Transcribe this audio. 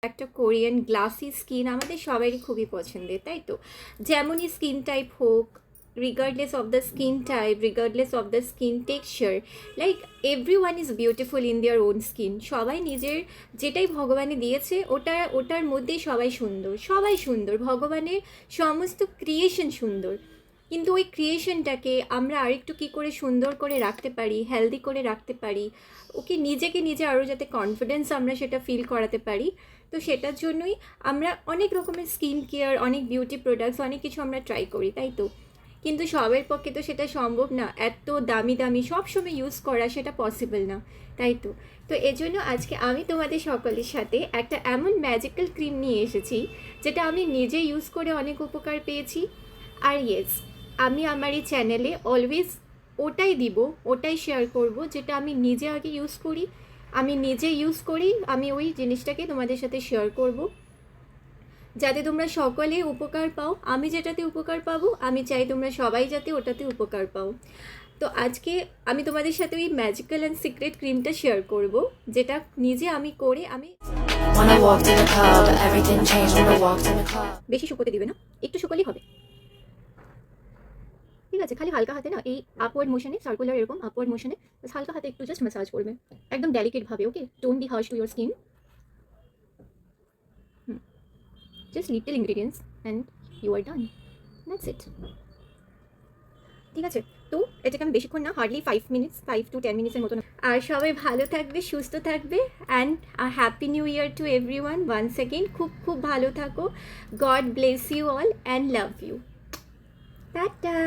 একটা Korean glassy skin আমাদের সবারই খুবই পছন্দের, তাই তো? যেমনই স্কিন টাইপ হোক, regardless of the skin type, regardless of the skin texture, like everyone is beautiful in their own skin. সবাই নিজের যেটাই ভগবানে দিয়েছে ওটার মধ্যেই সবাই সুন্দর, সবাই সুন্দর, ভগবানের সমস্ত ক্রিয়েশন সুন্দর। কিন্তু ওই ক্রিয়েশনটাকে আমরা আরেকটু কী করে সুন্দর করে রাখতে পারি, হেলদি করে রাখতে পারি, ওকে নিজেকে নিজে আরও যাতে কনফিডেন্স আমরা সেটা ফিল করাতে পারি, তো সেটার জন্যই আমরা অনেক রকমের স্কিন কেয়ার, অনেক বিউটি প্রোডাক্টস, অনেক কিছু আমরা ট্রাই করি, তাই তো? কিন্তু সবের পক্ষে তো সেটা সম্ভব না, এত দামি দামি সবসময় ইউজ করা সেটা পসিবল না, তাই তো? তো এজন্য আজকে আমি তোমাদের সকলের সাথে একটা এমন ম্যাজিক্যাল ক্রিম নিয়ে এসেছি যেটা আমি নিজে ইউজ করে অনেক উপকার পেয়েছি। আর ইয়েস, আমি আমার এই চ্যানেলে অলওয়েজ ওটাই দিব, ওটাই শেয়ার করব যেটা আমি নিজে আগে ইউজ করি, আমি নিজে ইউজ করি, আমি ওই জিনিসটাকে তোমাদের সাথে শেয়ার করব যাতে তোমরা সকলে উপকার পাও। আমি যেটাতে উপকার পাবো আমি চাই তোমরা সবাই যাতে ওটাতে উপকার পাও। তো আজকে আমি তোমাদের সাথে ওই ম্যাজিক্যাল অ্যান্ড সিক্রেট ক্রিমটা শেয়ার করব যেটা নিজে আমি করে আমি বেশি শুকোতে দিবে না, একটু শুকোলেই হবে, ঠিক আছে? খালি হালকা হাতে না, এই আপওয়ার্ড মোশনে, সার্কুলার এরকম আপওয়ার্ড মোশনে হালকা হাতে একটু জাস্ট ম্যাসাজ করবে, একদম ডেলিকেটভাবে, okay? Don't be harsh to your skin, just little ingredients and you are done, that's it, ঠিক আছে? তো এটাকে আমি বেশিক্ষণ না, হার্ডলি 5 to 10 মিনিটসের মতন। আর সবাই ভালো থাকবে, সুস্থ থাকবে, and happy new year to everyone once again. খুব খুব ভালো থাকো, God bless you all and love you, tata.